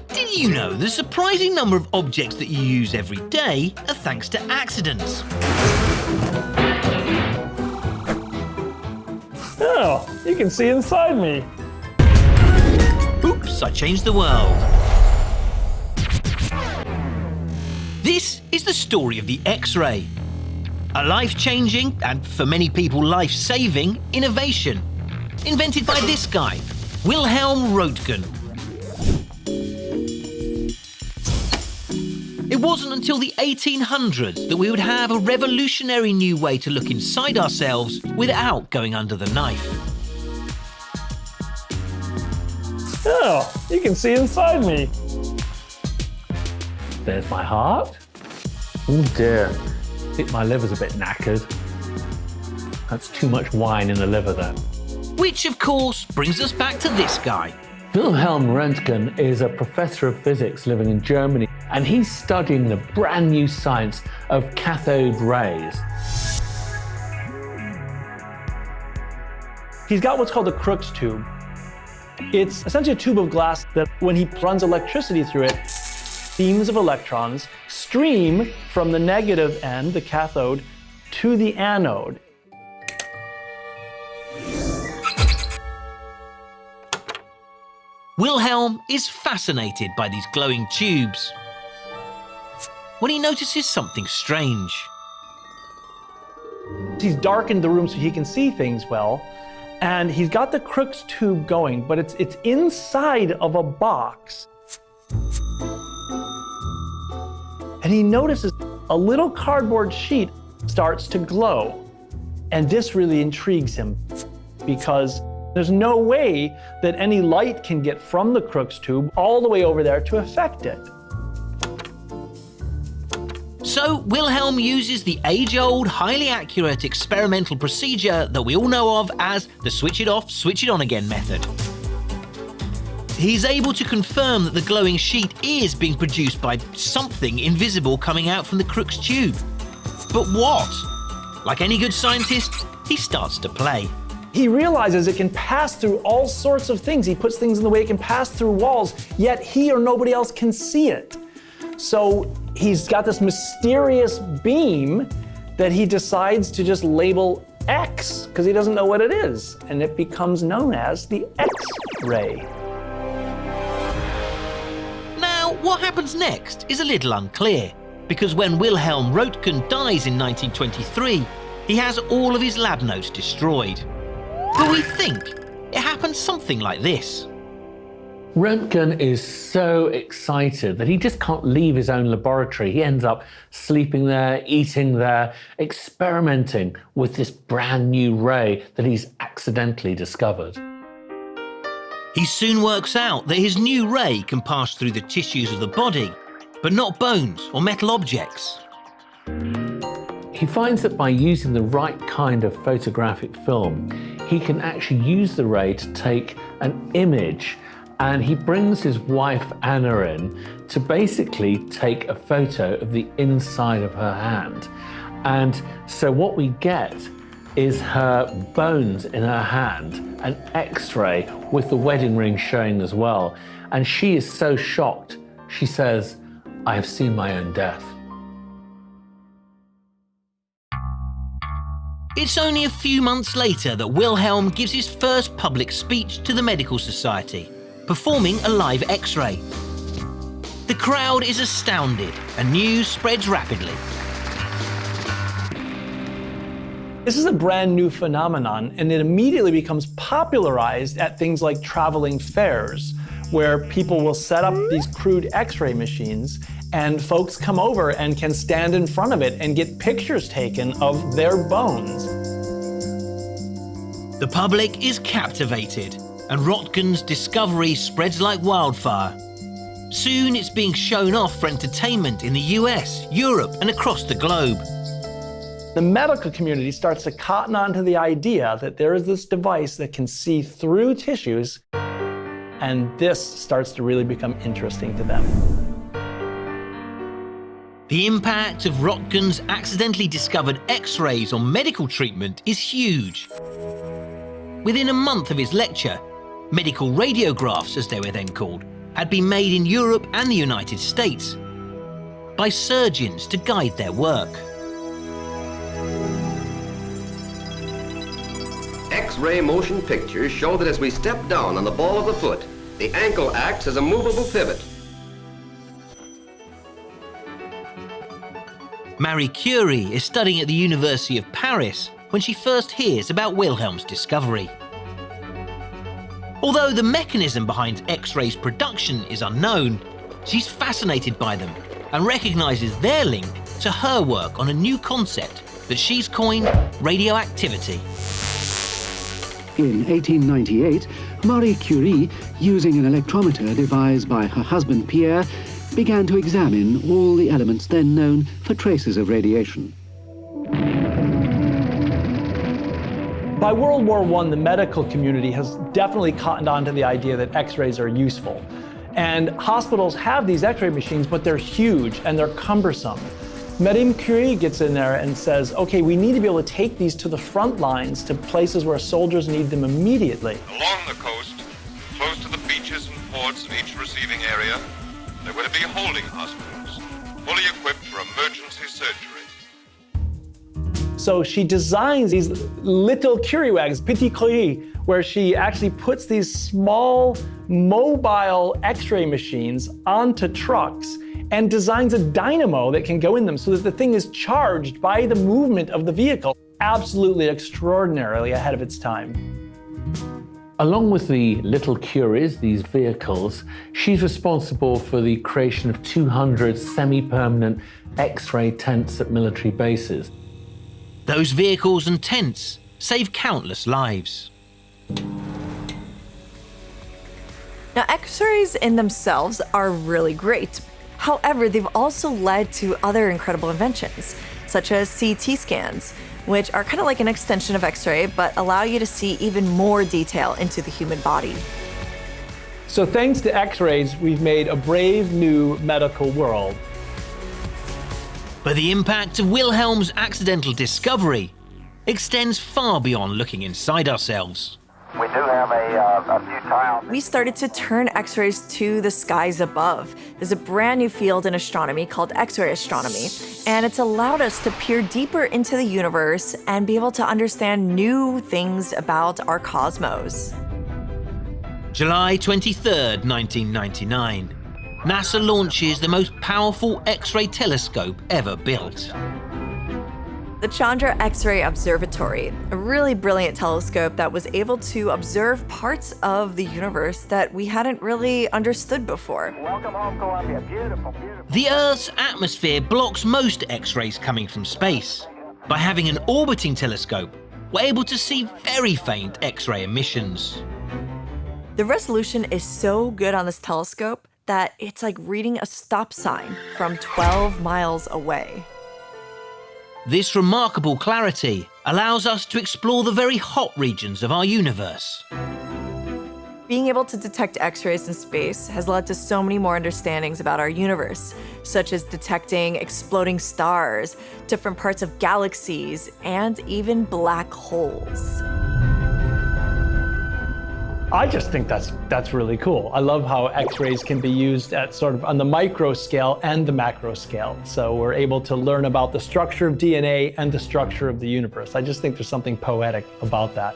Did you know the surprising number of objects that you use every day are thanks to accidents? Oh, you can see inside me. Oops, I changed the world. This is the story of the X-ray. A life-changing, and for many people life-saving, innovation. Invented by this guy, Wilhelm Röntgen. It wasn't until the 1800s that we would have a revolutionary new way to look inside ourselves without going under the knife. Oh, you can see inside me. There's my heart. Oh dear, I think my liver's a bit knackered. That's too much wine in the liver then. Which, of course, brings us back to this guy. Wilhelm Röntgen is a professor of physics living in Germany, and he's studying the brand new science of cathode rays. He's got what's called a Crookes tube. It's essentially a tube of glass that when he runs electricity through it, beams of electrons stream from the negative end, the cathode, to the anode. Wilhelm is fascinated by these glowing tubes when he notices something strange. He's darkened the room so he can see things well, and he's got the Crookes tube going, but it's inside of a box. And he notices a little cardboard sheet starts to glow. And this really intrigues him because there's no way that any light can get from the Crookes tube all the way over there to affect it. So Wilhelm uses the age-old, highly accurate experimental procedure that we all know of as the switch it off, switch it on again method. He's able to confirm that the glowing sheet is being produced by something invisible coming out from the Crookes tube. But what? Like any good scientist, he starts to play. He realizes it can pass through all sorts of things. He puts things in the way it can pass through walls, yet he or nobody else can see it. So he's got this mysterious beam that he decides to just label X because he doesn't know what it is. And it becomes known as the X-ray. Now, what happens next is a little unclear, because when Wilhelm Röntgen dies in 1923, he has all of his lab notes destroyed. But we think it happened something like this. Röntgen is so excited that he just can't leave his own laboratory. He ends up sleeping there, eating there, experimenting with this brand new ray that he's accidentally discovered. He soon works out that his new ray can pass through the tissues of the body, but not bones or metal objects. He finds that by using the right kind of photographic film, he can actually use the ray to take an image, and he brings his wife Anna in to basically take a photo of the inside of her hand. And so what we get is her bones in her hand, an X-ray with the wedding ring showing as well. And she is so shocked, she says, "I have seen my own death." It's only a few months later that Wilhelm gives his first public speech to the Medical Society, performing a live X-ray. The crowd is astounded and news spreads rapidly. This is a brand new phenomenon, and it immediately becomes popularized at things like traveling fairs, where people will set up these crude X-ray machines and folks come over and can stand in front of it and get pictures taken of their bones. The public is captivated, and Röntgen's discovery spreads like wildfire. Soon it's being shown off for entertainment in the US, Europe, and across the globe. The medical community starts to cotton on to the idea that there is this device that can see through tissues, and this starts to really become interesting to them. The impact of Röntgen's accidentally discovered X-rays on medical treatment is huge. Within a month of his lecture, medical radiographs as they were then called, had been made in Europe and the United States by surgeons to guide their work. X-ray motion pictures show that as we step down on the ball of the foot, the ankle acts as a movable pivot. Marie Curie is studying at the University of Paris when she first hears about Wilhelm's discovery. Although the mechanism behind X-rays production is unknown, she's fascinated by them and recognizes their link to her work on a new concept that she's coined radioactivity. In 1898, Marie Curie, using an electrometer devised by her husband Pierre, began to examine all the elements then known for traces of radiation. By World War I, the medical community has definitely cottoned on to the idea that X-rays are useful. And hospitals have these X-ray machines, but they're huge and they're cumbersome. Madame Curie gets in there and says, okay, we need to be able to take these to the front lines, to places where soldiers need them immediately. Along the coast, close to the beaches and ports of each receiving area, there were to be holding hospitals, fully equipped for emergency surgery. So she designs these little Curie wags, petit Curie, where she actually puts these small mobile X-ray machines onto trucks and designs a dynamo that can go in them so that the thing is charged by the movement of the vehicle. Absolutely extraordinarily ahead of its time. Along with the little Curies, these vehicles, she's responsible for the creation of 200 semi-permanent X-ray tents at military bases. Those vehicles and tents save countless lives. Now, X-rays in themselves are really great. However, they've also led to other incredible inventions, such as CT scans, which are kind of like an extension of X-ray, but allow you to see even more detail into the human body. So thanks to X-rays, we've made a brave new medical world. But the impact of Wilhelm's accidental discovery extends far beyond looking inside ourselves. We do have a few tiles. We started to turn X-rays to the skies above. There's a brand new field in astronomy called X-ray astronomy, and it's allowed us to peer deeper into the universe and be able to understand new things about our cosmos. July 23rd, 1999. NASA launches the most powerful X-ray telescope ever built. The Chandra X-ray Observatory, a really brilliant telescope that was able to observe parts of the universe that we hadn't really understood before. Welcome home, Columbia. Beautiful, beautiful. The Earth's atmosphere blocks most X-rays coming from space. By having an orbiting telescope, we're able to see very faint X-ray emissions. The resolution is so good on this telescope that it's like reading a stop sign from 12 miles away. This remarkable clarity allows us to explore the very hot regions of our universe. Being able to detect X-rays in space has led to so many more understandings about our universe, such as detecting exploding stars, different parts of galaxies, and even black holes. I just think that's really cool. I love how X-rays can be used at sort of on the micro scale and the macro scale. So we're able to learn about the structure of DNA and the structure of the universe. I just think there's something poetic about that.